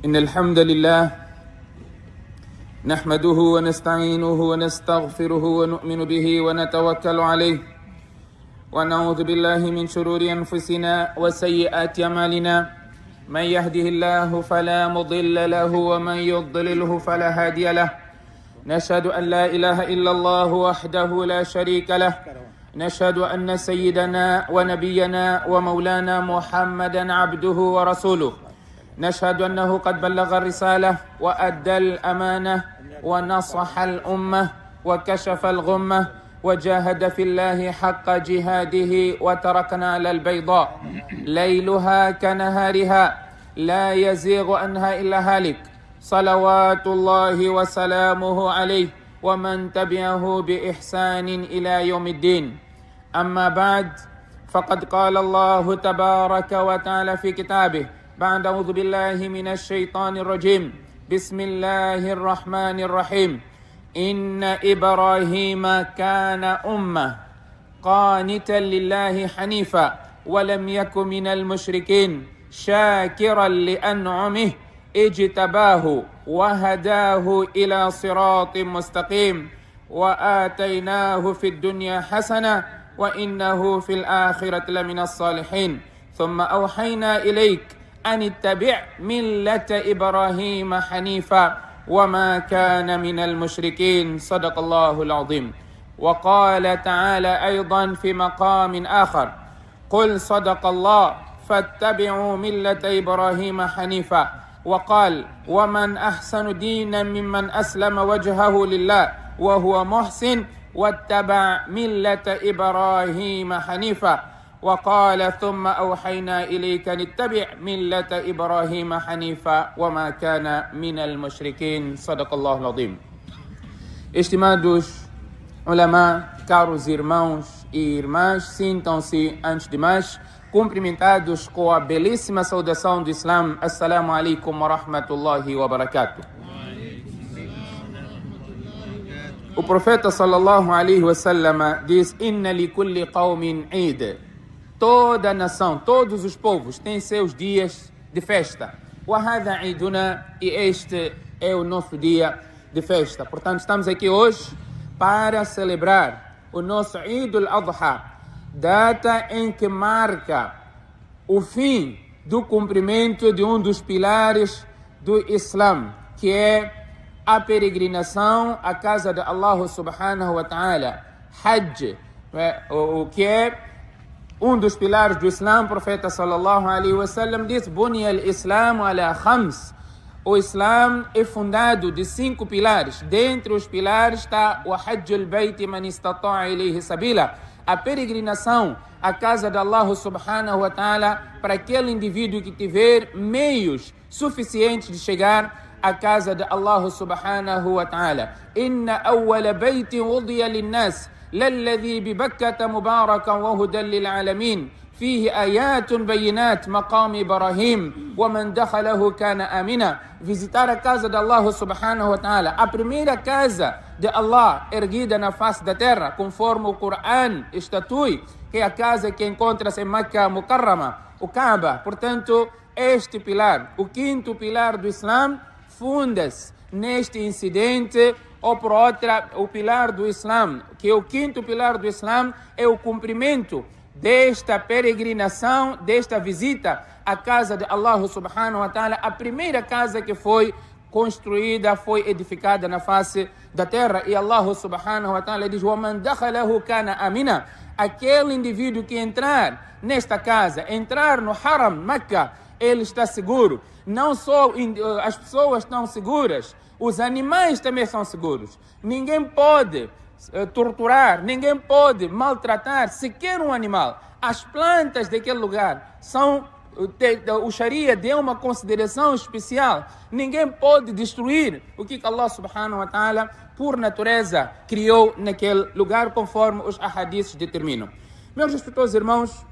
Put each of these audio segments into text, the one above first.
إن الحمد لله نحمده ونستعينه ونستغفره ونؤمن به ونتوكل عليه ونعوذ بالله من شرور أنفسنا وسيئات أعمالنا من يهده الله فلا مضل له ومن يضلله فلا هادي له نشهد أن لا إله إلا الله وحده لا شريك له نشهد أن سيدنا ونبينا ومولانا محمدا عبده ورسوله نشهد أنه قد بلغ الرسالة وأدى الأمانة ونصح الأمة وكشف الغمة وجاهد في الله حق جهاده وتركنا على البيضاء ليلها كنهارها لا يزيغ عنها إلا هالك صلوات الله وسلامه عليه ومن تبعه بإحسان إلى يوم الدين أما بعد فقد قال الله تبارك وتعالى في كتابه بعد أعوذ بالله من الشيطان الرجيم بسم الله الرحمن الرحيم إن إبراهيم كان أمة قانتا لله حنيفا ولم يكن من المشركين شاكرا لأنعمه اجتباه وهداه إلى صراط مستقيم وآتيناه في الدنيا حسنة وإنه في الآخرة لمن الصالحين ثم أوحينا إليك أن اتبع ملة إبراهيم حنيفا وما كان من المشركين صدق الله العظيم. وقال تعالى أيضا في مقام آخر قل صدق الله فاتبعوا ملة إبراهيم حنيفا وقال ومن أحسن دينا ممن أسلم وجهه لله وهو محسن واتبع ملة إبراهيم حنيفا وقال ثم أوحينا إليك أن اتبع ملة إبراهيم حنيفا وما كان من المشركين صدق الله العظيم. Estimados ulama, caros irmãos e irmãs, sintam-se antes de mais cumprimentados com a belíssima saudação do Islã. Assalamu alaikum wa rahmatullahi wa barakatuh. O profeta sallallahu alaihi wasallam diz: Inna li kulli qawmin Eid. Toda a nação, todos os povos têm seus dias de festa. Wa hadha Eiduna, e este é o nosso dia de festa. Portanto, estamos aqui hoje para celebrar o nosso Eid al-Adha, data em que marca o fim do cumprimento de um dos pilares do Islã, que é a peregrinação à casa de Allah subhanahu wa ta'ala, Hajj, o que é um dos pilares do Islã. O profeta sallallahu alaihi wasallam diz: Bunya al-Islam ala khams. O Islã é fundado de 5 pilares. Dentre os pilares está o Hajj al-Bayt man istata'a ilayhi sabila, a peregrinação à casa de Allah subhanahu wa ta'ala para aquele indivíduo que tiver meios suficientes de chegar à casa de Allah subhanahu wa ta'ala. Inna awwala baytin wudiya lin-nas lalladhi bi Bakkata mubarakan wa hudan lil-alamin فيه آيات بينات مقام إبراهيم ومن دخله كان آمنا. Visitar a casa de Allah subhanahu wa ta'ala, a primeira casa de Allah erguida na face da terra, conforme o Coran estatui, que é a casa que encontra-se em Makkah Mukarrama, o Kaaba. Portanto, este pilar, o 5º pilar do Islã, funda-se neste incidente. Ou por outra, o pilar do Islã, que é o 5º pilar do Islã, é o cumprimento desta peregrinação, desta visita à casa de Allah subhanahu wa ta'ala, a primeira casa que foi construída, foi edificada na face da terra. E Allah subhanahu wa ta'ala diz: وَمَنْ دَخَلَهُ كَانَ آمِنًا. Aquele indivíduo que entrar nesta casa, entrar no Haram, Meca, ele está seguro. Não só as pessoas estão seguras, os animais também são seguros. Ninguém pode torturar, ninguém pode maltratar sequer um animal. As plantas daquele lugar são, o Sharia deu uma consideração especial. Ninguém pode destruir o que Allah subhanahu wa ta'ala por natureza criou naquele lugar, conforme os ahadiths determinam. Meus respeitosos irmãos,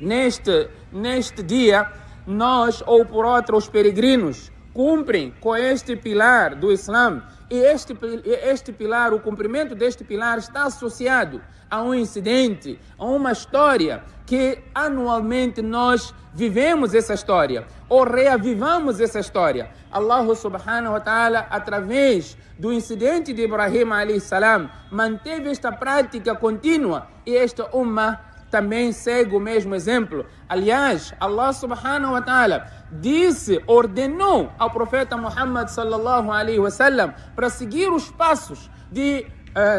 neste dia nós, ou por outro, os peregrinos, cumprem com este pilar do Islã. E este pilar, o cumprimento deste pilar está associado a um incidente, a uma história que anualmente nós vivemos essa história ou reavivamos essa história. Allah subhanahu wa ta'ala, através do incidente de Ibrahim alayhi salam, manteve esta prática contínua e esta ummah também segue o mesmo exemplo. Aliás, Allah subhanahu wa ta'ala ordenou ao profeta Muhammad sallallahu alaihi wasallam para seguir os passos de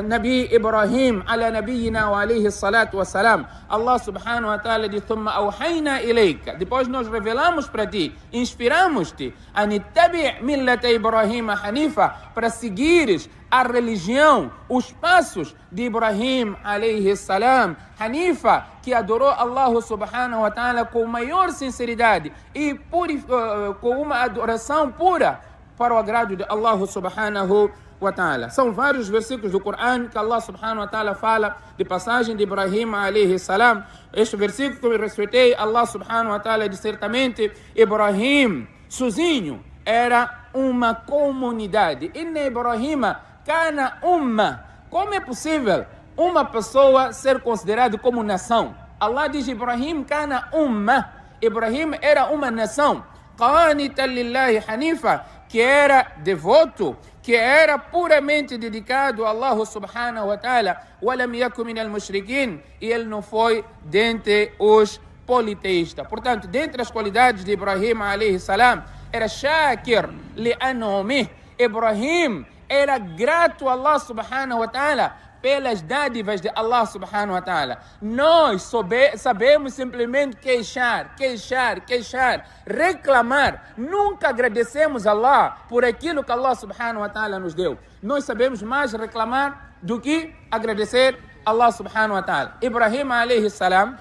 Nabi Ibrahim ala nabiyina wa alayhi salatu wassalam. Allah subhanahu wa ta'ala diz: "Thumma awhayna ilayka", depois nós revelamos para ti, inspiramos-te an ittabi' millata Ibrahim hanifa, para seguires a religião, os passos de Ibrahim alayhi salam, hanifa, que adorou Allah subhanahu wa ta'ala com maior sinceridade e com uma adoração pura para o agrado de Allah subhanahu wa ta'ala. São vários versículos do Corão que Allah subhanahu wa ta'ala fala de passagem de Ibrahim alayhi salam. Este versículo que eu respeitei, Allah subhanahu wa ta'ala diz certamente: Ibrahim sozinho era uma comunidade. Inna Ibrahima kana umma. Como é possível uma pessoa ser considerada como nação? Allah diz: Ibrahim kana umma. Ibrahim era uma nação. Qanitan lillahi hanifa, que era devoto, que era puramente dedicado a Allah subhanahu wa ta'ala. Walam yakun minal mushrikin, e ele não foi dentre os politeístas. Portanto, dentre as qualidades de Ibrahim alayhi salam, era shakir li an'umih. Ibrahim era grato a Allah subhanahu wa ta'ala pelas dádivas de Allah subhanahu wa ta'ala. Nós sabemos simplesmente queixar, reclamar. Nunca agradecemos a Allah por aquilo que Allah subhanahu wa ta'ala nos deu. Nós sabemos mais reclamar do que agradecer a Allah subhanahu wa ta'ala. Ibrahim alayhi salam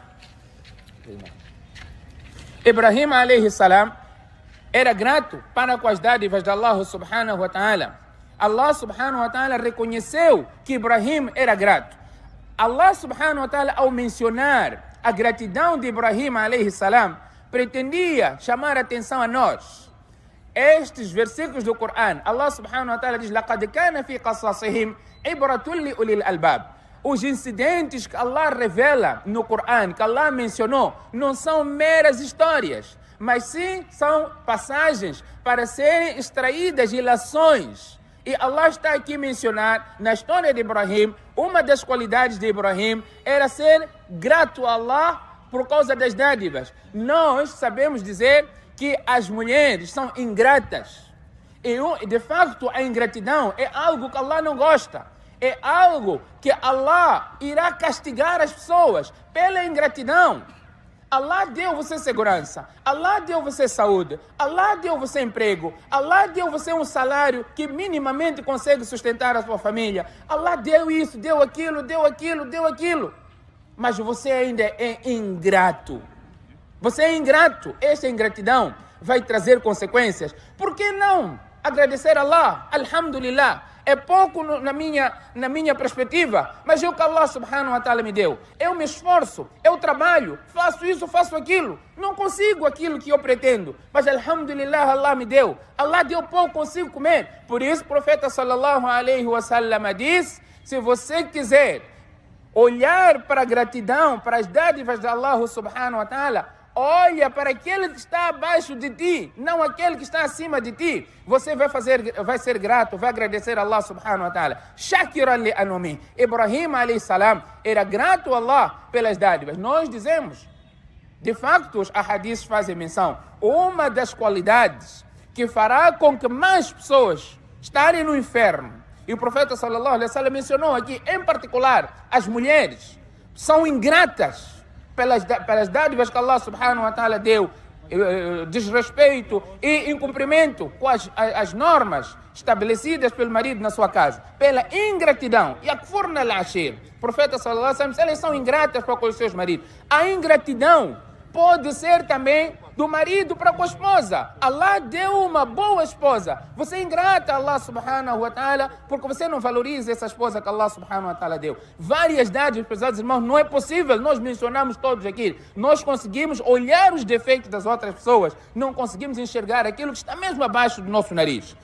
era grato para com as dádivas de Allah subhanahu wa ta'ala. Allah subhanahu wa ta'ala reconheceu que Ibrahim era grato. Allah subhanahu wa ta'ala, ao mencionar a gratidão de Ibrahim alayhi salam, pretendia chamar a atenção a nós. Estes versículos do Corão, Allah subhanahu wa ta'ala diz: "Laqad kana fi qasasihim ibratun li ulil albab". Os incidentes que Allah revela no Corão, que Allah mencionou, não são meras histórias, mas sim são passagens para serem extraídas de lições. E Allah está aqui a mencionar, na história de Ibrahim, uma das qualidades de Ibrahim era ser grato a Allah por causa das dádivas. Nós sabemos dizer que as mulheres são ingratas. E de facto a ingratidão é algo que Allah não gosta. É algo que Allah irá castigar as pessoas pela ingratidão. Allah deu você segurança, Allah deu você saúde, Allah deu você emprego, Allah deu você um salário que minimamente consegue sustentar a sua família. Allah deu isso, deu aquilo. Mas você ainda é ingrato. Você é ingrato. Essa ingratidão vai trazer consequências. Por que não agradecer a Allah? Alhamdulillah. É pouco na minha perspectiva, mas é o que Allah subhanahu wa ta'ala me deu. Eu me esforço, eu trabalho, faço isso, faço aquilo. Não consigo aquilo que eu pretendo, mas alhamdulillah, Allah me deu. Allah deu pouco, consigo comer. Por isso o profeta sallallahu alaihi wasallam diz: se você quiser olhar para a gratidão, para as dádivas de Allah subhanahu wa ta'ala, olha para aquele que está abaixo de ti, não aquele que está acima de ti. Você vai ser grato, vai agradecer a Allah subhanahu wa ta'ala. Shakiran li an'umih. Ibrahim alayhi salam era grato a Allah pelas dádivas. Nós dizemos, de facto, os ahadiths fazem menção, uma das qualidades que fará com que mais pessoas estarem no inferno. E o profeta sallallahu alaihi wasallam mencionou aqui, em particular, as mulheres são ingratas pelas dádivas que Allah subhanahu wa ta'ala deu, desrespeito e incumprimento com as normas estabelecidas pelo marido na sua casa, pela ingratidão. Yakfurna al-ashir. O profeta sallallahu alaihi wasallam, elas são ingratas para com os seus maridos. A ingratidão pode ser também do marido para com a esposa. Allah deu uma boa esposa. Você é ingrata a Allah subhanahu wa ta'ala porque você não valoriza essa esposa que Allah subhanahu wa ta'ala deu. Várias dádivas, pesados irmãos, não é possível. Nós mencionamos todos aqui. Nós conseguimos olhar os defeitos das outras pessoas. Não conseguimos enxergar aquilo que está mesmo abaixo do nosso nariz.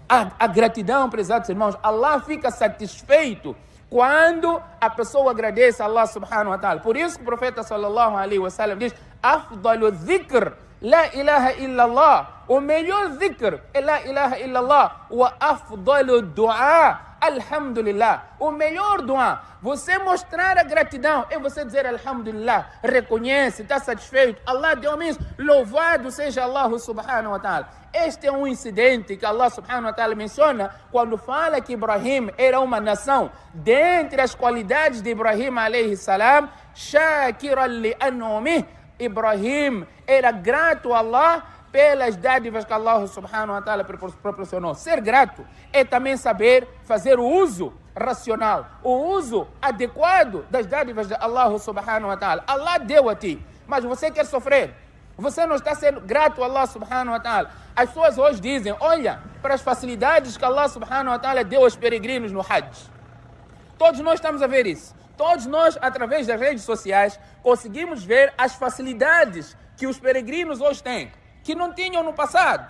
A gratidão, prezados irmãos, Allah fica satisfeito quando a pessoa agradece a Allah subhanahu wa ta'ala. Por isso que o profeta sallallahu alaihi wa sallam diz: afdalu dhikr, la ilaha illallah. O melhor dhikr é la ilaha illallah. Wa afdalu du'a, alhamdulillah. O melhor dua, você mostrar a gratidão, é você dizer alhamdulillah, reconhece, está satisfeito, Allah deu isso, louvado seja Allah subhanahu wa ta'ala. Este é um incidente que Allah subhanahu wa ta'ala menciona quando fala que Ibrahim era uma nação. Dentre as qualidades de Ibrahim alayhi salam, shakiran li an'umih, Ibrahim era grato a Allah pelas dádivas que Allah subhanahu wa ta'ala proporcionou. Ser grato é também saber fazer o uso racional, o uso adequado das dádivas de Allah subhanahu wa ta'ala. Allah deu a ti, mas você quer sofrer. Você não está sendo grato a Allah subhanahu wa ta'ala. As pessoas hoje dizem, olha para as facilidades que Allah subhanahu wa ta'ala deu aos peregrinos no Hajj. Todos nós estamos a ver isso. Todos nós, através das redes sociais, conseguimos ver as facilidades que os peregrinos hoje têm, que não tinham no passado.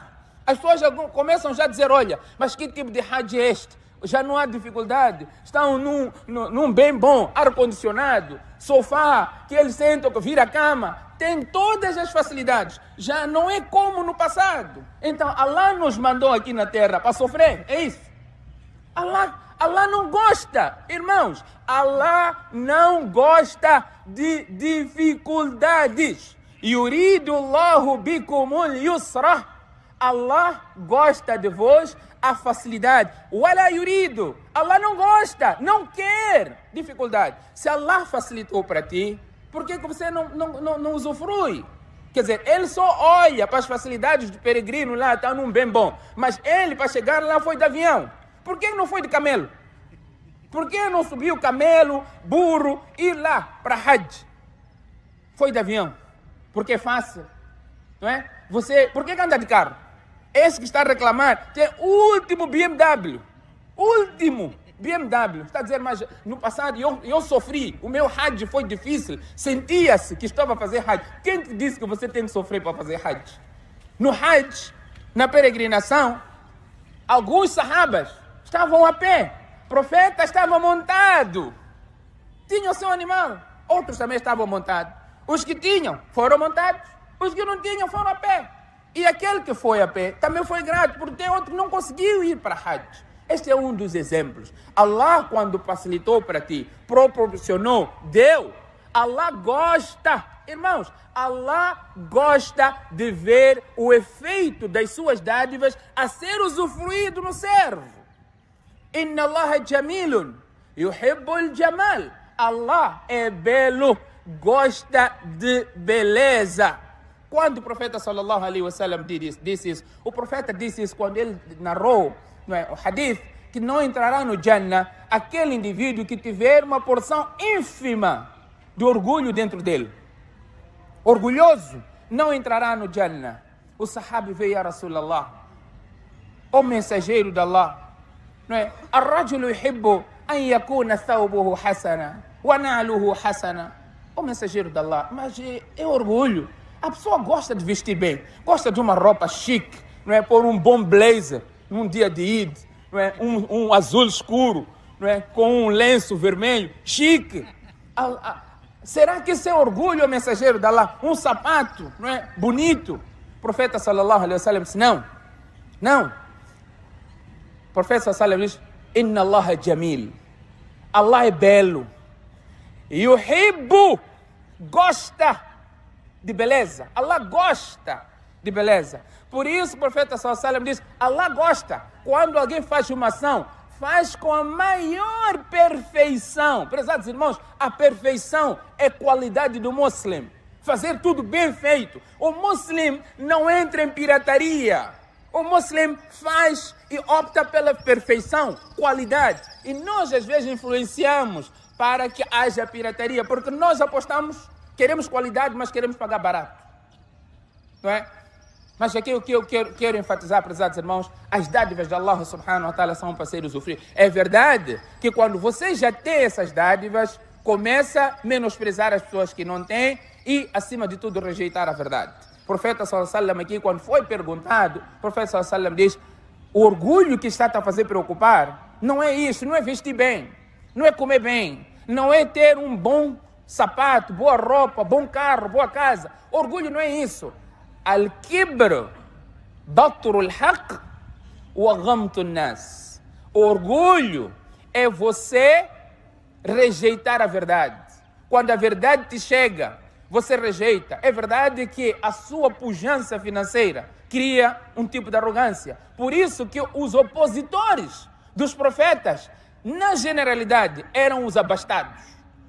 As pessoas já começam já a dizer, olha, mas que tipo de Hajj é este? Já não há dificuldade, estão num bem bom, ar-condicionado, sofá, que eles sentam, que vira a cama, tem todas as facilidades, já não é como no passado. Então Allah nos mandou aqui na terra para sofrer, é isso. Allah não gosta, irmãos, Allah não gosta de dificuldades. Yuridu Allahu bikumul yusra. Allah gosta de vós a facilidade. Wala yuridu. Allah não gosta, não quer dificuldade. Se Allah facilitou para ti, por que você não usufrui? Quer dizer, ele só olha para as facilidades do peregrino lá, está num bem bom. Mas ele, para chegar lá, foi de avião. Por que não foi de camelo? Por que não subiu camelo, burro, ir lá para Hajj? Foi de avião. Porque é fácil, não é? Por que anda de carro? Esse que está a reclamar tem o último BMW. Último BMW. Está a dizer, mas no passado eu sofri, o meu Hajj foi difícil, sentia-se que estava a fazer Hajj. Quem te disse que você tem que sofrer para fazer Hajj? No Hajj, na peregrinação, alguns sahabas estavam a pé, o profeta estava montado, tinha o seu animal, outros também estavam montados. Os que tinham foram montados, os que não tinham foram a pé. E aquele que foi a pé também foi grato, porque tem outro que não conseguiu ir para Hajj. Este é um dos exemplos. Allah, quando facilitou para ti, proporcionou, deu. Allah gosta, irmãos, Allah gosta de ver o efeito das suas dádivas a ser usufruído no servo. Inna Allah jamilun, yuhibbul jamal. Allah é belo, gosta de beleza. Quando o profeta sallallahu alaihi wa sallam disse isso, o profeta disse isso quando ele narrou o hadith, que não entrará no Jannah aquele indivíduo que tiver uma porção ínfima de orgulho dentro dele. Orgulhoso não entrará no Jannah. O sahabi veio a Rasulallah, o mensageiro de Allah, não é? Ar-rajulu yuhibbu an yakuna thawbuhu hasana wa na'luhu hasana. O mensageiro de Allah, mas é orgulho. A pessoa gosta de vestir bem, gosta de uma roupa chique, não é? Pôr um bom blazer num dia de Eid, não é? Um azul escuro, não é? Com um lenço vermelho, chique. Será que isso é orgulho, o mensageiro de Allah? Um sapato, não é? Bonito. O profeta sallallahu alaihi wa sallam disse, não. O profeta sallallahu alaihi wa sallam diz, inna Allah é jamil. Allah é belo. Yuhibbu, gosta de beleza. Allah gosta de beleza. Por isso o profeta sallallahu alaihi wa sallam diz, Allah gosta quando alguém faz uma ação, faz com a maior perfeição. Prezados irmãos, a perfeição é qualidade do muçulmano. Fazer tudo bem feito. O muçulmano não entra em pirataria. O muçulmano faz e opta pela perfeição, qualidade. E nós às vezes influenciamos para que haja pirataria, porque nós apostamos, queremos qualidade, mas queremos pagar barato. não é? Mas aqui o que eu quero enfatizar, prezados irmãos, as dádivas de Allah subhanahu wa ta'ala são para ser usufruídas. É verdade que quando você já tem essas dádivas, começa a menosprezar as pessoas que não têm e, acima de tudo, rejeitar a verdade. O profeta sallallahu alaihi wasallam aqui, quando foi perguntado, o profeta sallallahu alaihi wasallam diz: o orgulho que está a fazer preocupar não é isso, não é vestir bem, não é comer bem, não é ter um bom sapato, boa roupa, bom carro, boa casa. Orgulho não é isso. Al-kibr, batrul haq, wa ghamtun nas. Orgulho é você rejeitar a verdade. Quando a verdade te chega, você rejeita. É verdade que a sua pujança financeira cria um tipo de arrogância. Por isso que os opositores dos profetas, na generalidade, eram os abastados,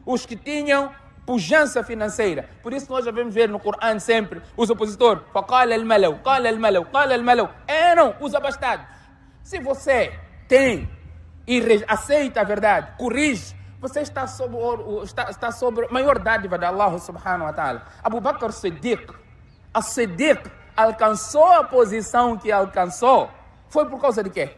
os que tinham pujança financeira. Por isso nós devemos ver no Corão sempre os opositores. فَقَالَ الْمَلَوْ قَالَ الْمَلَوْ قَالَ الْمَلَوْ. Eram os abastados. Se você tem e aceita a verdade, corrige, você está sobre a maior dádiva de Allah subhanahu wa ta'ala. Abu Bakr Siddiq, As-Siddiq, alcançou a posição que alcançou. Foi por causa de quê?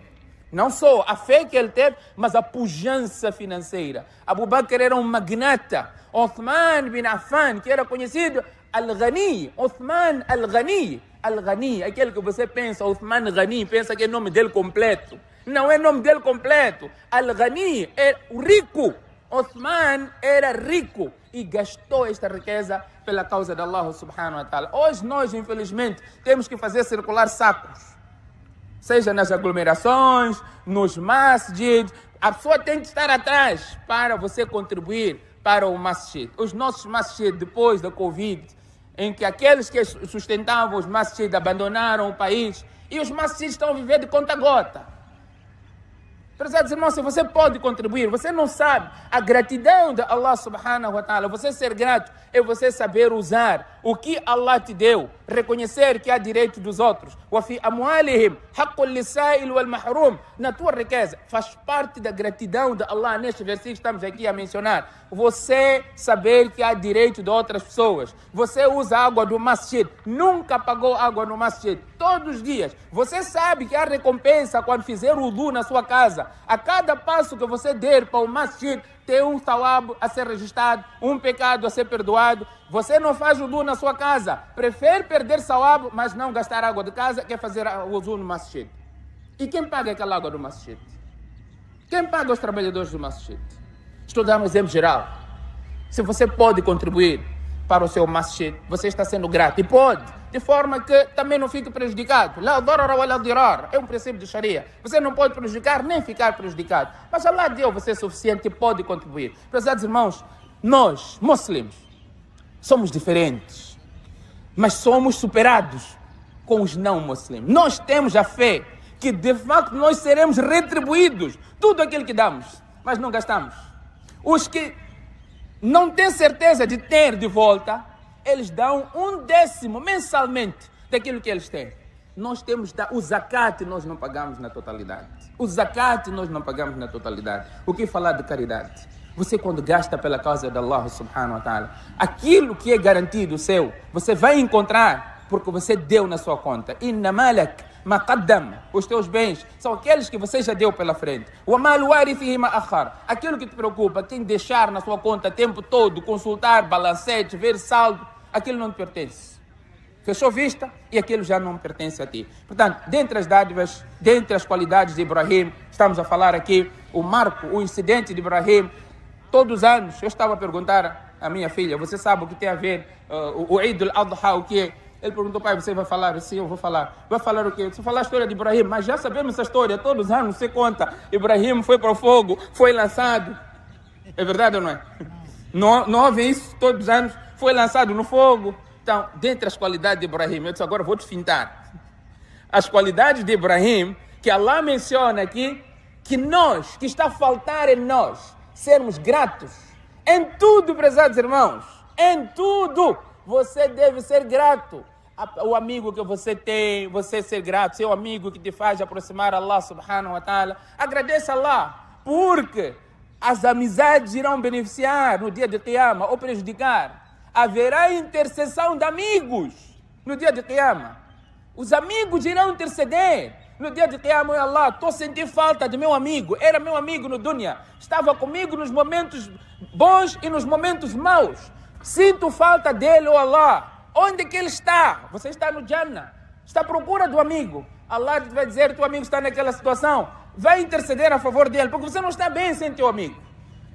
Não só a fé que ele teve, mas a pujança financeira. Abu Bakr era um magnata. Uthman bin Affan, que era conhecido Al-Ghani. Uthman Al-Ghani. Al-Ghani, aquele que você pensa, Uthman Ghani, pensa que é o nome dele completo. Não é o nome dele completo. Al-Ghani é o rico. Uthman era rico e gastou esta riqueza pela causa de Allah subhanahu wa ta'ala. Hoje nós, infelizmente, temos que fazer circular sacos. Seja nas aglomerações, nos masjids, a pessoa tem que estar atrás para você contribuir para o masjid. Os nossos masjid, depois da Covid, em que aqueles que sustentavam os masjid abandonaram o país, e os masjids estão a viver de conta-gota. Prezados irmãos, se você pode contribuir, você não sabe a gratidão de Allah subhanahu wa ta'ala. Você ser grato é você saber usar o que Allah te deu, reconhecer que há direito dos outros. وَفِي أَمْوَالِهِمْ حَقٌّ لِلسَّائِلِ وَالْمَحْرُومِ. Na tua riqueza, faz parte da gratidão de Allah. Neste versículo estamos aqui a mencionar. Você saber que há direito de outras pessoas. Você usa água do masjid, nunca pagou água no masjid, todos os dias. Você sabe que há recompensa quando fizer o wudu na sua casa. A cada passo que você der para o masjid, tem um tawab a ser registrado, um pecado a ser perdoado. Você não faz wudu na sua casa, prefere perder tawab, mas não gastar água de casa, quer fazer o wudu no masjid. E quem paga aquela água do masjid? Quem paga os trabalhadores do masjid? Estou dando um exemplo geral. Se você pode contribuir para o seu masjid, você está sendo grato. E pode, de forma que também não fique prejudicado. La darara wa la dirar. É um princípio de Sharia. Você não pode prejudicar nem ficar prejudicado. Mas Allah deu você suficiente e pode contribuir. Prezados irmãos, nós, muslims, somos diferentes, mas somos superados com os não muslims. Nós temos a fé que de facto nós seremos retribuídos tudo aquilo que damos, mas não gastamos. Os que não têm certeza de ter de volta, eles dão 1/10 mensalmente daquilo que eles têm. Nós temos o zakat, nós não pagamos na totalidade. O zakat nós não pagamos na totalidade. O que falar de caridade? Você quando gasta pela causa de Allah subhanahu wa ta'ala, aquilo que é garantido seu, você vai encontrar porque você deu na sua conta. Inna malak ma qaddam. Os teus bens são aqueles que você já deu pela frente. Wa mal warithihi ma akhar. Aquilo que te preocupa, quem deixar na sua conta o tempo todo, consultar balancete, ver saldo, aquilo não te pertence. Fechou vista e aquilo já não pertence a ti. Portanto, dentre as dádivas, dentre as qualidades de Ibrahim, estamos a falar aqui o marco, o incidente de Ibrahim. Todos os anos, eu estava a perguntar à minha filha, você sabe o que tem a ver o Eid al-Adha, o que é? Ele perguntou, pai, você vai falar? Sim, eu vou falar. Vai falar o quê? Você falar a história de Ibrahim, mas já sabemos essa história, todos os anos você conta. Ibrahim foi para o fogo, foi lançado. É verdade ou não é? Não houve isso, todos os anos foi lançado no fogo. Então, dentre as qualidades de Ibrahim, eu disse, agora vou te fintar. As qualidades de Ibrahim, que Allah menciona aqui, que nós, que está a faltar em nós, sermos gratos. Em tudo, prezados irmãos, em tudo, você deve ser grato. O amigo que você tem, você ser grato, seu amigo que te faz aproximar a Allah subhanahu wa ta'ala, agradeça a Allah, porque as amizades irão beneficiar no dia de Qiyamah ou prejudicar. Haverá intercessão de amigos. no dia de Qiyamah. Os amigos irão interceder no dia de Qiyamah. Allah, estou sentindo falta de meu amigo. Era meu amigo no dunya. Estava comigo nos momentos bons e nos momentos maus. Sinto falta dele, oh Allah. Onde que ele está? Você está no Jannah. Está à procura do amigo. Allah vai dizer, teu amigo está naquela situação. Vai interceder a favor dele, porque você não está bem sem teu amigo.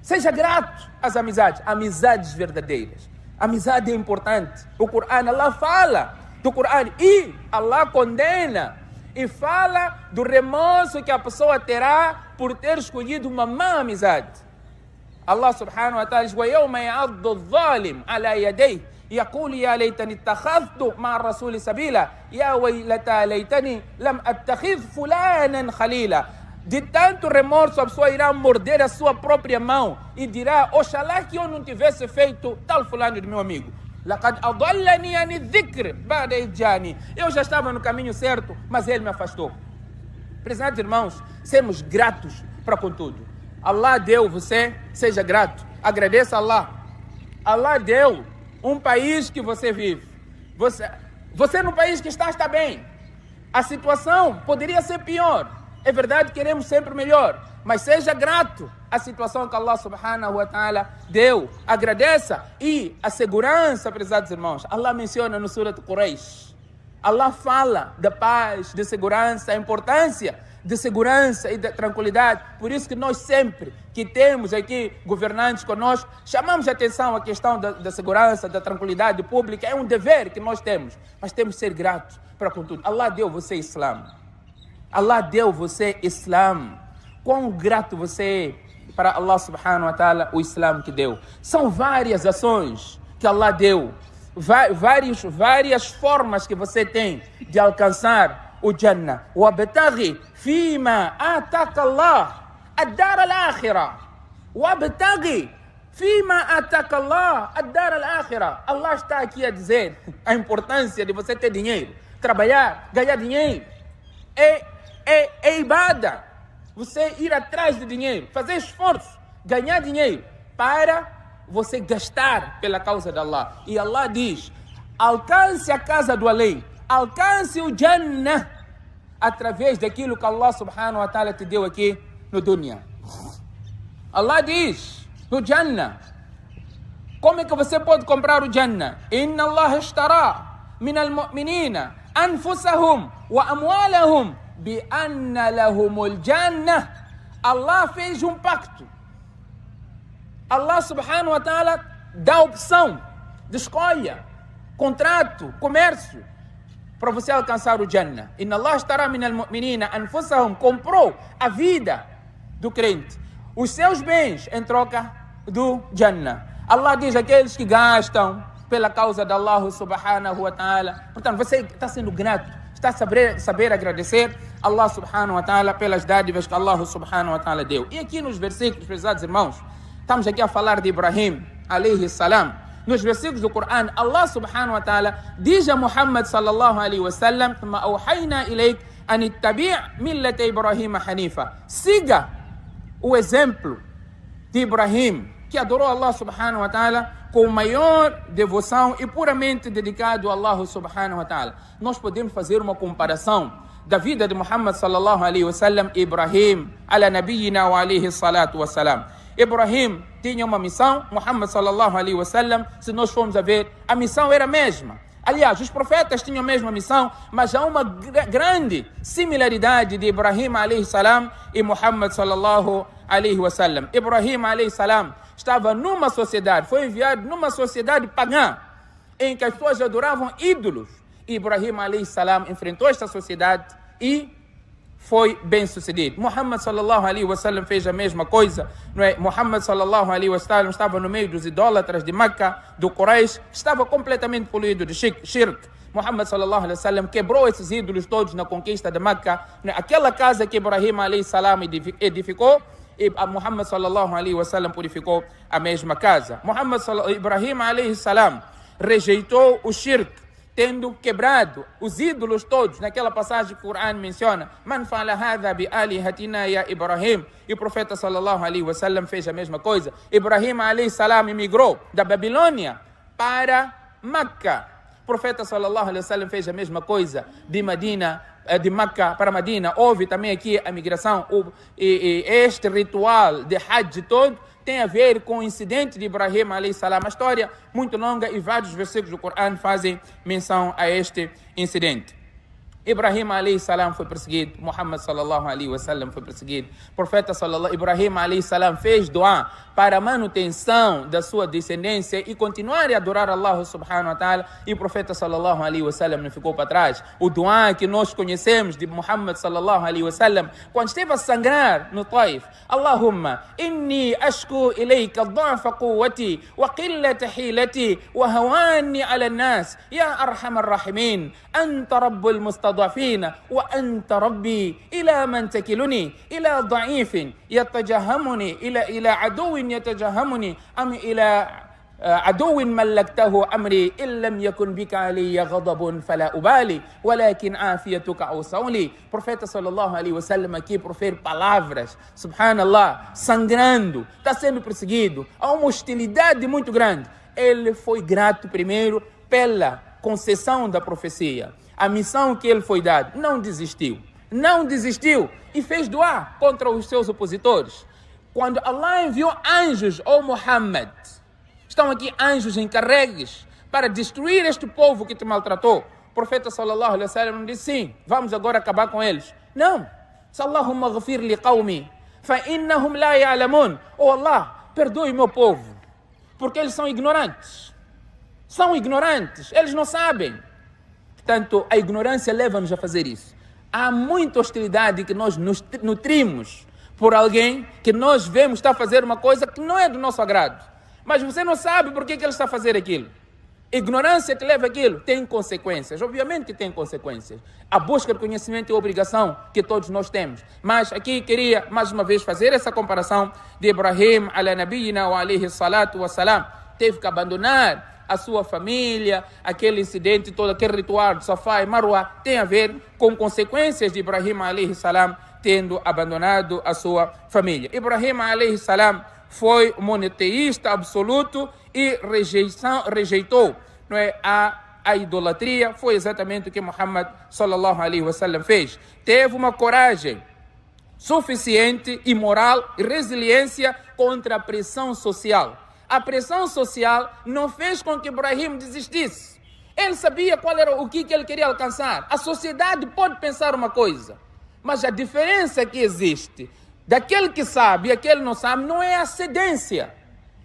Seja grato às amizades. Amizades verdadeiras. Amizade é importante. O Corão, Allah fala do Corão e Allah condena e fala do remorso que a pessoa terá por ter escolhido uma má amizade. Allah subhanahu wa ta'ala diz: وَيَوْمَ يَعَضُّ الظَّالِمُ عَلَى يَدَيْهِ يقول يا ليتني اتخذت مع الرسول سبيلا يا ويلتى ليتني لم أتخذ فلانا خليلا. De tanto remorso, a pessoa irá morder a sua própria mão e dirá: oxalá que eu não tivesse feito tal fulano de meu amigo. لقد أضلني عن الذكر بعد إذ جاءني. Eu já estava no caminho certo, mas ele me afastou. Prezados irmãos, sermos gratos para com tudo. Allah deu, você seja grato, agradeça a Allah. Allah deu um país que você vive. Você no país que está bem. A situação poderia ser pior. É verdade, queremos sempre melhor, mas seja grato à situação que Allah subhanahu wa ta'ala deu. Agradeça. E a segurança, prezados irmãos, Allah menciona no Surat Quraysh. Allah fala da paz, de segurança, a importância de segurança e de tranquilidade. Por isso que nós sempre que temos aqui governantes conosco, chamamos a atenção à questão da segurança, da tranquilidade pública. É um dever que nós temos, mas temos que ser gratos para com tudo. Allah deu você Islã. Allah deu você Islã. Quão grato você é para Allah subhanahu wa ta'ala o Islã que deu. São várias ações que Allah deu. Várias formas que você tem de alcançar o Jannah. وَابْتَغِ فِيمَا آتَاكَ اللَّهُ الدَّارَ الْآخِرَةَ وَابْتَغِ فِيمَا آتَاكَ اللَّهُ الدَّارَ الْآخِرَةَ. Allah está aqui a dizer a importância de você ter dinheiro, trabalhar, ganhar dinheiro. É ibada. Você ir atrás de dinheiro, fazer esforço, ganhar dinheiro para você gastar pela causa de Allah. E Allah diz: alcance a casa do além, alcance o Jannah através daquilo que Allah subhanahu wa ta'ala te deu aqui no dunya. Allah diz no Jannah, como é que você pode comprar o Jannah? Inna Allah ishtara min al-mu'minina anfusahum wa amwalahum bi anna lahumul Jannah. Allah fez um pacto. Allah subhanahu wa ta'ala dá opção de escolha, contrato, comércio, para você alcançar o Jannah. Inna Allah ishtara min al-mu'minina anfusahum, comprou a vida do crente, os seus bens em troca do Jannah. Allah diz: aqueles que gastam pela causa de Allah subhanahu wa ta'ala. Portanto, você está sendo grato, está a saber agradecer Allah subhanahu wa ta'ala pelas dádivas que Allah subhanahu wa ta'ala deu. E aqui nos versículos, prezados irmãos, estamos aqui a falar de Ibrahim alayhi salam. Nos versículos do Corão, Allah subhanahu wa ta'ala diz a Muhammad sallallahu alayhi wa sallam: ثم أوحينا إليك أن اتبع ملة إبراهيم حنيفا. Siga o exemplo de Ibrahim, que adorou Allah subhanahu wa ta'ala com maior devoção e puramente dedicado a Allah subhanahu wa ta'ala. Nós podemos fazer uma comparação da vida de Muhammad sallallahu alayhi wa sallam e Ibrahim ala nabiyina wa alayhi salatu wa salam. Ibrahim tinha uma missão, Muhammad sallallahu alayhi wa sallam, se nós formos a ver, a missão era a mesma. Aliás, os profetas tinham a mesma missão, mas há uma grande similaridade de Ibrahim alayhi salam e Muhammad sallallahu alayhi wa sallam. Ibrahim alayhi salam estava numa sociedade, foi enviado numa sociedade pagã, em que as pessoas adoravam ídolos. Ibrahim alayhi salam enfrentou esta sociedade e foi bem sucedido. Muhammad sallallahu alayhi wa sallam fez a mesma coisa, não é? Muhammad sallallahu alayhi wa sallam estava no meio dos idólatras de Meca, do Quraysh, estava completamente poluído de shirk. Muhammad sallallahu alayhi wa sallam quebrou esses ídolos todos na conquista de Meca. Aquela casa que Ibrahim alayhi salam edificou, e Muhammad sallallahu alayhi wa sallam purificou a mesma casa. Ibrahim alayhi salam rejeitou o shirk, tendo quebrado os ídolos todos. Naquela passagem que o Corão menciona: Man fa'ala hadha bi alihatina ya Ibrahim. E o profeta sallallahu alayhi wa sallam fez a mesma coisa. Ibrahim alayhi salam emigrou da Babilônia para Meca. O profeta sallallahu alaihi wasallam fez a mesma coisa de Meca para Medina. Houve também aqui a migração. E este ritual de Hajj todo tem a ver com o incidente de Ibrahim alayhi salam. Uma história muito longa e vários versículos do Corão fazem menção a este incidente. Ibrahim alayhi salam foi perseguido, Muhammad sallallahu alaihi wasallam foi perseguido. O profeta Ibrahim alayhi salam fez dua para a manutenção da sua descendência e continuar a adorar Allah subhanahu wa ta'ala, e o profeta sallallahu alaihi wasallam não ficou para trás. O dua que nós conhecemos de Muhammad sallallahu alaihi wasallam, quando esteve a sangrar no Taif: Allahumma inni ashku ilayka dha'fa quwwati wa qillata hilati wa hawani ala nas ya arhamar rahimin anta rabbul mustadafin wa anta rabbi ila man takiluni ila dha'ifin يتجهمني إلى عدو يتجهمني أم إلى عدو ملكته أمري إن لم يكن بك علي غضب فلا أبالي ولكن عافيتك أوصولي. Profeta sallallahu alaihi wasallam aqui profere palavras, subhanallah, sangrando, está sendo perseguido, há uma hostilidade muito grande. Ele foi grato primeiro pela concessão da profecia, a missão que ele foi dado, não desistiu e fez dua contra os seus opositores. Quando Allah enviou anjos ao Muhammad, estão aqui anjos encarregues para destruir este povo que te maltratou. O profeta sallallahu alaihi wasallam disse: sim, vamos agora acabar com eles. Não. Allahumma ghafir li qawmi fa innahum la ya'lamun. Oh Allah, perdoe meu povo, porque eles são ignorantes. Eles não sabem. Portanto, a ignorância leva-nos a fazer isso. Há muita hostilidade que nós nos nutrimos por alguém que nós vemos está a fazer uma coisa que não é do nosso agrado. Mas você não sabe por que ele está a fazer aquilo. Ignorância te leva aquilo. Tem consequências. Obviamente que tem consequências. A busca de conhecimento é obrigação que todos nós temos. Mas aqui queria mais uma vez fazer essa comparação de Ibrahim ala nabiyina wa alayhi salatu wa salam. Teve que abandonar a sua família, aquele incidente, todo aquele ritual de Safá e Marwa tem a ver com consequências de Ibrahim alayhi salam tendo abandonado a sua família. Ibrahim alayhi salam foi monoteísta absoluto e rejeitou, não é, a idolatria. Foi exatamente o que Muhammad sallallahu alaihi wasallam fez. Teve uma coragem suficiente e moral e resiliência contra a pressão social. A pressão social não fez com que Ibrahim desistisse. Ele sabia qual era o que ele queria alcançar. A sociedade pode pensar uma coisa, mas a diferença que existe daquele que sabe e aquele que não sabe não é a cedência.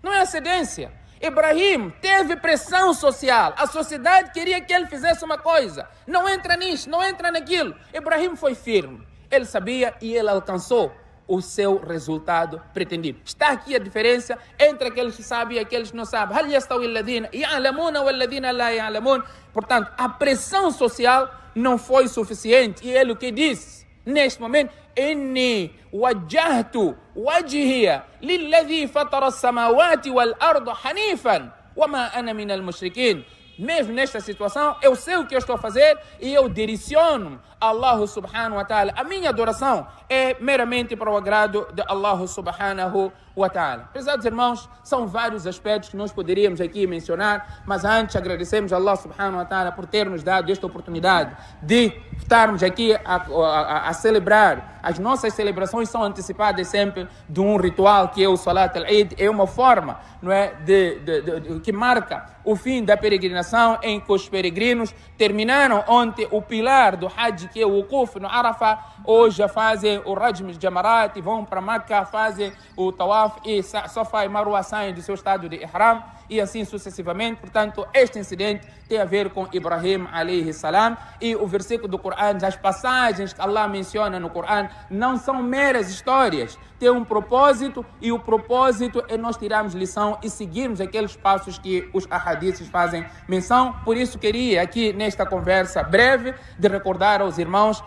Não é a cedência. Ibrahim teve pressão social. A sociedade queria que ele fizesse uma coisa. Não entra nisso, não entra naquilo. Ibrahim foi firme. Ele sabia e ele alcançou o seu resultado pretendido. Está aqui a diferença entre aqueles que sabem e aqueles que não sabem. Portanto, a pressão social não foi suficiente. E ele o que disse neste momento: Inni wajjahtu wajhiya lilladhi fatara as-samawati wal arda hanifan wama ana min al-mushrikin. Mesmo nesta situação, eu sei o que eu estou a fazer e eu direciono a Allah subhanahu wa ta'ala. A minha adoração é meramente para o agrado de Allah subhanahu wa ta'ala. Prezados irmãos, são vários aspectos que nós poderíamos aqui mencionar, mas antes agradecemos a Allah subhanahu wa ta'ala por ter nos dado esta oportunidade de estarmos aqui a celebrar. As nossas celebrações são antecipadas sempre de um ritual que é o Salat al-Eid. É uma forma, não é, que marca o fim da peregrinação, em que os peregrinos terminaram ontem o pilar do Hajj, que é o Wukuf no Arafah. Hoje já fazem o Rajm Jamarat, vão para Meca, fazem o Tawaf e Safa e Marwa saem do seu estado de Ihram e assim sucessivamente. Portanto, este incidente tem a ver com Ibrahim alayhi salam, e o versículo do Corão, as passagens que Allah menciona no Corão não são meras histórias, tem um propósito, e o propósito é nós tirarmos lição e seguirmos aqueles passos que os ahadiths fazem menção. Por isso queria aqui nesta conversa breve de recordar aos irmãos,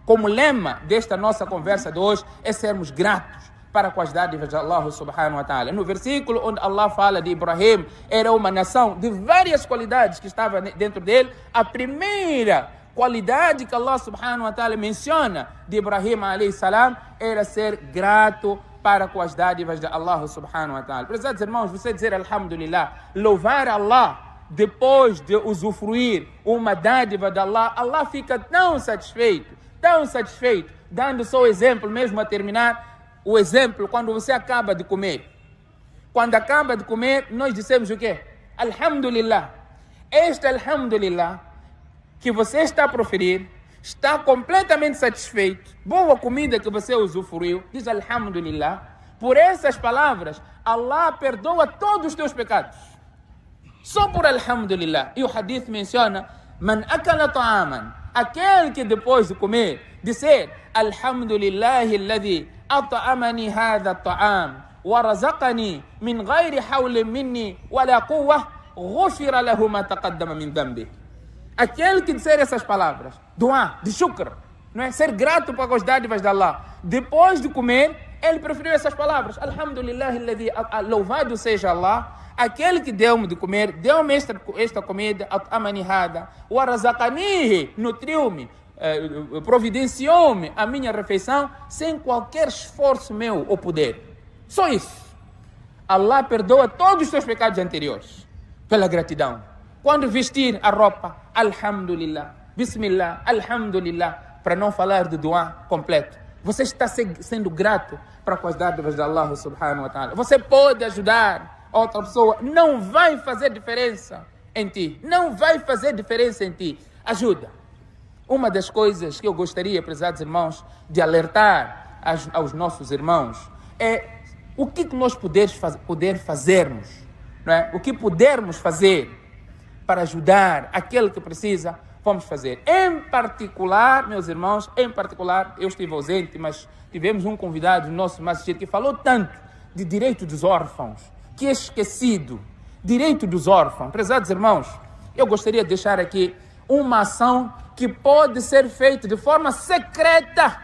como lema desta nossa conversa de hoje, é sermos gratos para com as dádivas de Allah subhanahu wa ta'ala. No versículo onde Allah fala de Ibrahim, era uma nação de várias qualidades que estava dentro dele. A primeira qualidade que Allah subhanahu wa ta'ala menciona de Ibrahim alayhi salam era ser grato para com as dádivas de Allah subhanahu wa ta'ala. Prezados irmãos, você dizer alhamdulillah, louvar Allah depois de usufruir uma dádiva de Allah, Allah fica tão satisfeito, dando só o exemplo mesmo a terminar, o exemplo quando você acaba de comer. Quando acaba de comer, nós dissemos o quê? Alhamdulillah. Este Alhamdulillah que você está a proferir, está completamente satisfeito, boa comida que você usufruiu, diz Alhamdulillah. Por essas palavras, Allah perdoa todos os teus pecados. Só por Alhamdulillah. E o hadith menciona, Man akala ta'aman, aquele que depois de comer, disser, Alhamdulillahi alladhi at'amani hadha ta'am, wa razaqani min ghayri hawlin minni, wa la quwwah, ghufira lahu ma taqaddama min dhanbi. Aquele que disser essas palavras, dua, de shukr, não é? Ser grato para as dádivas de Allah, depois de comer, ele preferiu essas palavras, Alhamdulillah, louvado seja Allah, aquele que deu-me de comer, deu-me esta comida, at'amani hada, wa razaqanihi, nutriu-me, providenciou-me a minha refeição, sem qualquer esforço meu ou poder. Só isso. Allah perdoa todos os teus pecados anteriores, pela gratidão. Quando vestir a roupa, Alhamdulillah, Bismillah, Alhamdulillah, para não falar de dua completo. Você está sendo grato para com as dádivas de Allah subhanahu wa ta'ala. Você pode ajudar outra pessoa, não vai fazer diferença em ti. Não vai fazer diferença em ti. Ajuda. Uma das coisas que eu gostaria, prezados irmãos, de alertar aos nossos irmãos é o que nós fazermos, não é? O que pudermos fazer para ajudar aquele que precisa, vamos fazer. Em particular, meus irmãos, eu estive ausente, mas tivemos um convidado no nosso masjid que falou tanto de direito dos órfãos, que é esquecido. Direito dos órfãos. Prezados irmãos, eu gostaria de deixar aqui uma ação que pode ser feita de forma secreta,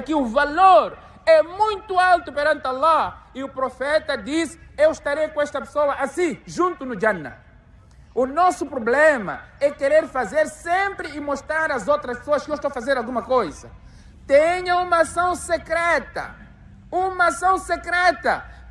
que o valor é muito alto perante Allah. E o profeta diz, eu estarei com esta pessoa assim, junto no Jannah. O nosso problema é querer fazer sempre e mostrar às outras pessoas que eu estou a fazer alguma coisa. Tenha uma ação secreta,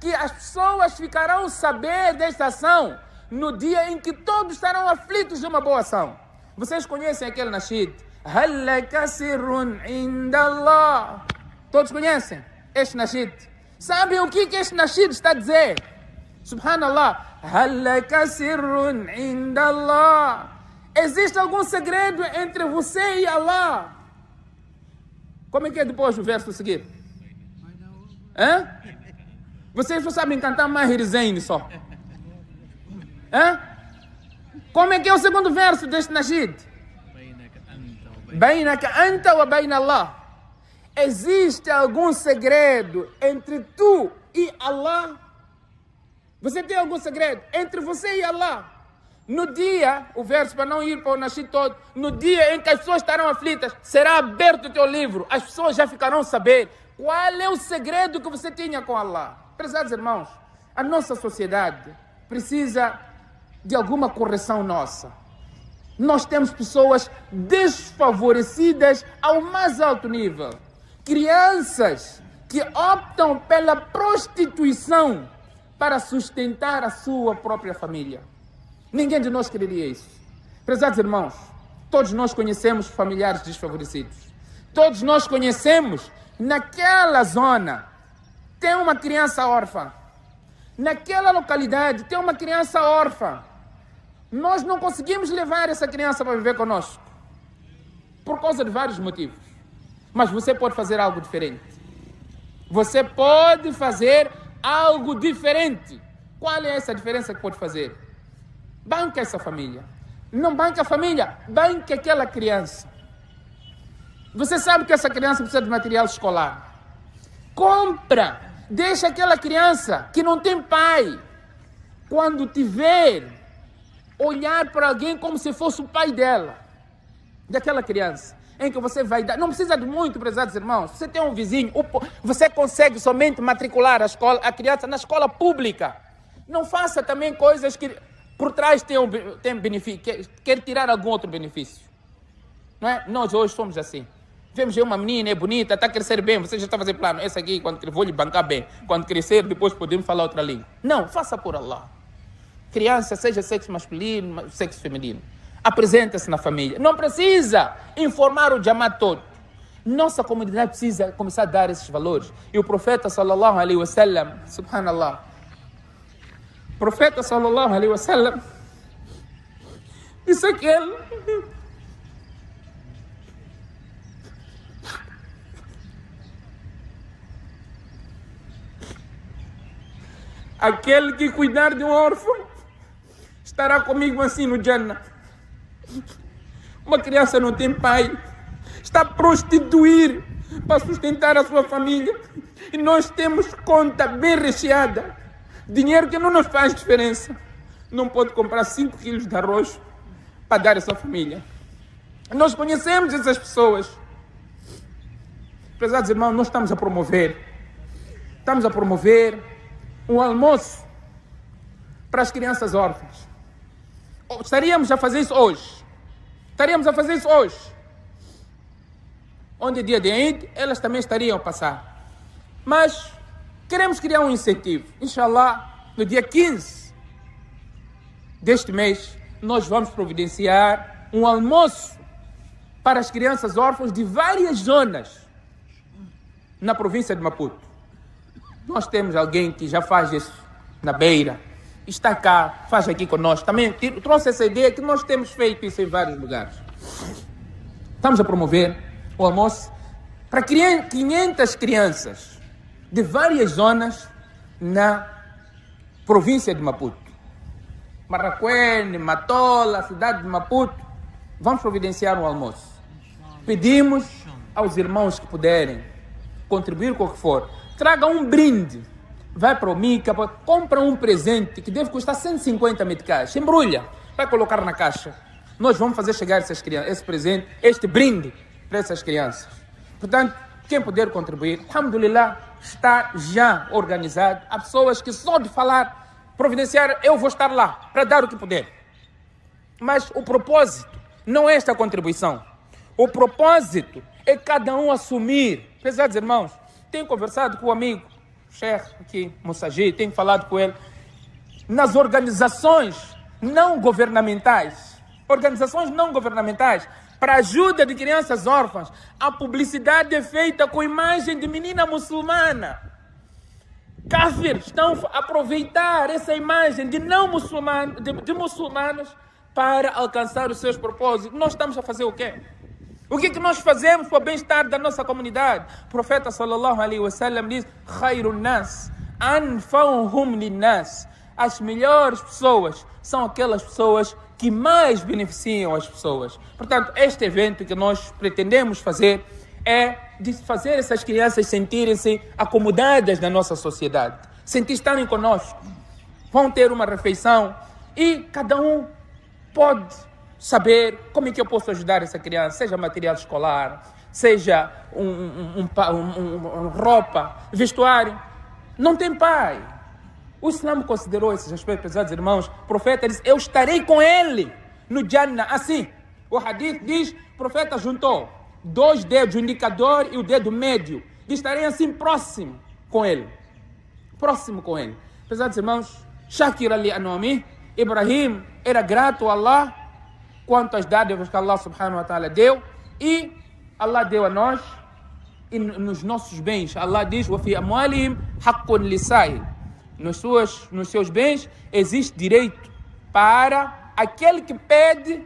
que as pessoas ficarão a saber desta ação no dia em que todos estarão aflitos de uma boa ação. Vocês conhecem aquele nascid? Hallaka sirrun indallah. Todos conhecem este nascid? Sabem o que este nascid está a dizer? Subhanallah. Hallaka sirrun indallah. Existe algum segredo entre você e Allah? Como é que é depois o verso a seguir? Hã? Vocês não sabem cantar Mahir Zain só? Hã? Como é que é o segundo verso deste nascid? Bainaka anta wa baina Allah. Existe algum segredo entre tu e Allah? Você tem algum segredo entre você e Allah? No dia, o verso para não ir para o nascid todo, no dia em que as pessoas estarão aflitas, será aberto o teu livro, as pessoas já ficarão a saber qual é o segredo que você tinha com Allah. Prezados irmãos, a nossa sociedade precisa de alguma correção nossa. Nós temos pessoas desfavorecidas ao mais alto nível. Crianças que optam pela prostituição para sustentar a sua própria família. Ninguém de nós quereria isso. Prezados irmãos, todos nós conhecemos familiares desfavorecidos. Todos nós conhecemos, naquela zona, tem uma criança órfã. Naquela localidade, tem uma criança órfã. Nós não conseguimos levar essa criança para viver conosco. Por causa de vários motivos. Mas você pode fazer algo diferente. Você pode fazer algo diferente. Qual é essa diferença que pode fazer? Banque essa família. Não banque a família, banque aquela criança. Você sabe que essa criança precisa de material escolar. Compra. Deixa aquela criança que não tem pai, quando te ver, olhar para alguém como se fosse o pai dela, daquela criança, em que você vai dar. Não precisa de muito, prezados irmãos. Você tem um vizinho, você consegue somente matricular a criança na escola pública. Não faça também coisas que por trás tem benefício, quer tirar algum outro benefício. Não é? Nós hoje somos assim. Vemos uma menina, é bonita, está a crescer bem, você já está a fazer plano. Essa aqui, quando vou lhe bancar bem. Quando crescer, depois podemos falar outra língua. Não, faça por Allah. criança, seja sexo masculino, sexo feminino, apresenta-se na família. Não precisa informar o Jamaat todo. Nossa comunidade precisa começar a dar esses valores. E o profeta sallallahu alaihi wasallam, subhanallah, o profeta sallallahu alaihi wasallam disse aquele que cuidar de um órfão estará comigo assim no Jannah. Uma criança não tem pai, está a prostituir para sustentar a sua família, e nós temos conta bem recheada, dinheiro que não nos faz diferença. Não pode comprar 5 quilos de arroz para dar a sua família. Nós conhecemos essas pessoas. Prezados irmãos, nós estamos a promover um almoço para as crianças órfãs. Estaríamos a fazer isso hoje. Onde é dia de Eid, elas também estariam a passar. Mas queremos criar um incentivo. Inshallah, no dia 15 deste mês, nós vamos providenciar um almoço para as crianças órfãs de várias zonas na província de Maputo. Nós temos alguém que já faz isso na Beira, está cá, faz aqui conosco. Também trouxe essa ideia que nós temos feito isso em vários lugares. Estamos a promover o almoço para 500 crianças de várias zonas na província de Maputo. Marraquene, Matola, cidade de Maputo. Vamos providenciar um almoço. Pedimos aos irmãos que puderem contribuir com o que for. Traga um brinde. Vai para o Mica, compra um presente que deve custar 150 meticais. Embrulha, vai colocar na caixa. Nós vamos fazer chegar esse presente, este brinde para essas crianças. Portanto, quem puder contribuir, alhamdulillah, está já organizado. Há pessoas que só de falar, providenciar, eu vou estar lá para dar o que puder. Mas o propósito não é esta contribuição. O propósito é cada um assumir. Pesados irmãos, tenho conversado com o amigo Sheikh aqui, Mossagi, tenho falado com ele. Nas organizações não governamentais, para ajuda de crianças órfãs, a publicidade é feita com imagem de menina muçulmana. Kafir estão a aproveitar essa imagem de não muçulmanos, de muçulmanos para alcançar os seus propósitos. Nós estamos a fazer o quê? O que nós fazemos para o bem-estar da nossa comunidade? O profeta sallallahu alaihi wasallam diz: Khairun nas, anfa'uhum linnas. As melhores pessoas são aquelas pessoas que mais beneficiam as pessoas. Portanto, este evento que nós pretendemos fazer é de fazer essas crianças sentirem-se acomodadas na nossa sociedade, estarem conosco. Vão ter uma refeição e cada um pode saber como é que eu posso ajudar essa criança, seja material escolar, seja roupa, vestuário. Não tem pai. O Islã considerou esses aspectos, pesados irmãos. O profeta disse: eu estarei com ele no Jannah. Assim, o hadith diz, o profeta juntou 2 dedos, o indicador e o dedo médio, e estarem assim próximo com ele. Pesados irmãos, Shakir ali Anomi, Ibrahim era grato a Allah quanto às dádivas que Allah subhanahu wa ta'ala deu, e Allah deu a nós e nos nossos bens. Allah diz: wa fi amwalihim haqqun lisa'il. Nos seus bens existe direito para aquele que pede,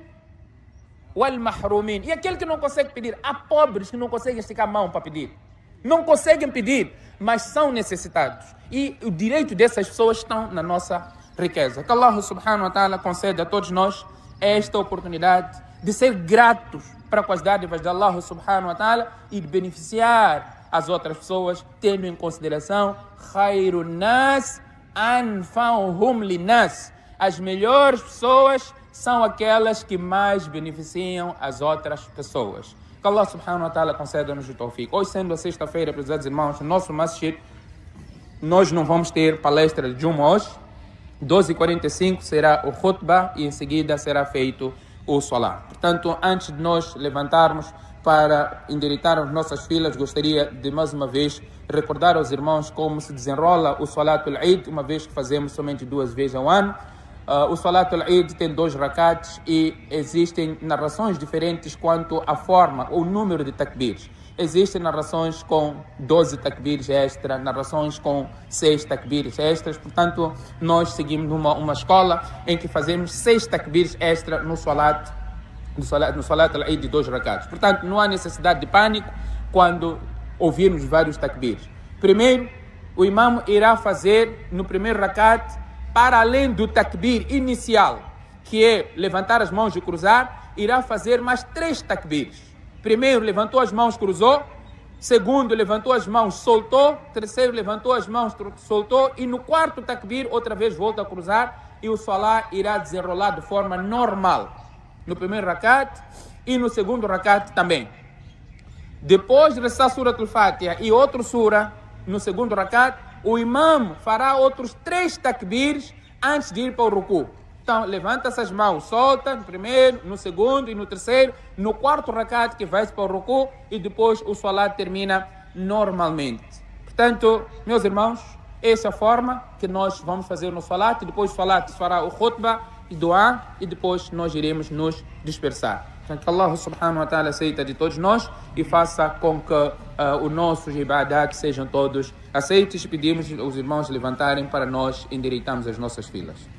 wal mahrumin, e aquele que não consegue pedir. Há pobres que não conseguem esticar a mão para pedir, não conseguem pedir, mas são necessitados, e o direito dessas pessoas estão na nossa riqueza. Que Allah subhanahu wa ta'ala concede a todos nós esta oportunidade de ser gratos para com as dádivas de Allah subhanahu wa ta'ala e de beneficiar as outras pessoas, tendo em consideração Khairun nas anfa'uhum linnas. As melhores pessoas são aquelas que mais beneficiam as outras pessoas. Que Allah subhanahu wa ta'ala conceda-nos o tawfiq. Hoje, sendo a sexta-feira, prezados irmãos, no nosso masjid, nós não vamos ter palestra de Juma hoje. 12h45 será o khutbah e em seguida será feito o salat. Portanto, antes de nós levantarmos para endireitarmos nossas filas, gostaria de mais uma vez recordar aos irmãos como se desenrola o Salatul Eid, uma vez que fazemos somente 2 vezes ao ano. O Salat al-Eid tem 2 rakats e existem narrações diferentes quanto à forma ou número de takbirs. Existem narrações com 12 takbirs extra, narrações com 6 takbirs extras. Portanto, nós seguimos uma escola em que fazemos 6 takbirs extra no Salat al-Eid de 2 rakats. Portanto, não há necessidade de pânico quando ouvirmos vários takbirs. Primeiro, o imam irá fazer no primeiro rakat, para além do takbir inicial, que é levantar as mãos e cruzar, irá fazer mais 3 takbirs. Primeiro, levantou as mãos, cruzou. Segundo, levantou as mãos, soltou. Terceiro, levantou as mãos, soltou. E no quarto takbir, outra vez volta a cruzar. E o Salah irá desenrolar de forma normal. No primeiro rakat e no segundo rakat também. Depois de recitar Surat al-Fatiha e outro Surah, no segundo rakat, o imam fará outros 3 takbirs antes de ir para o ruku. Então, levanta-se as mãos, solta no primeiro, no segundo e no terceiro, no quarto rakat que vai para o ruku e depois o salat termina normalmente. Portanto, meus irmãos, essa é a forma que nós vamos fazer no salat. Depois do salat fará o khutbah e doa e depois nós iremos nos dispersar. Portanto, Allah subhanahu wa ta'ala aceita de todos nós e faça com que os nossos ibadat sejam todos aceitos. Pedimos os irmãos levantarem para nós endireitarmos as nossas filas.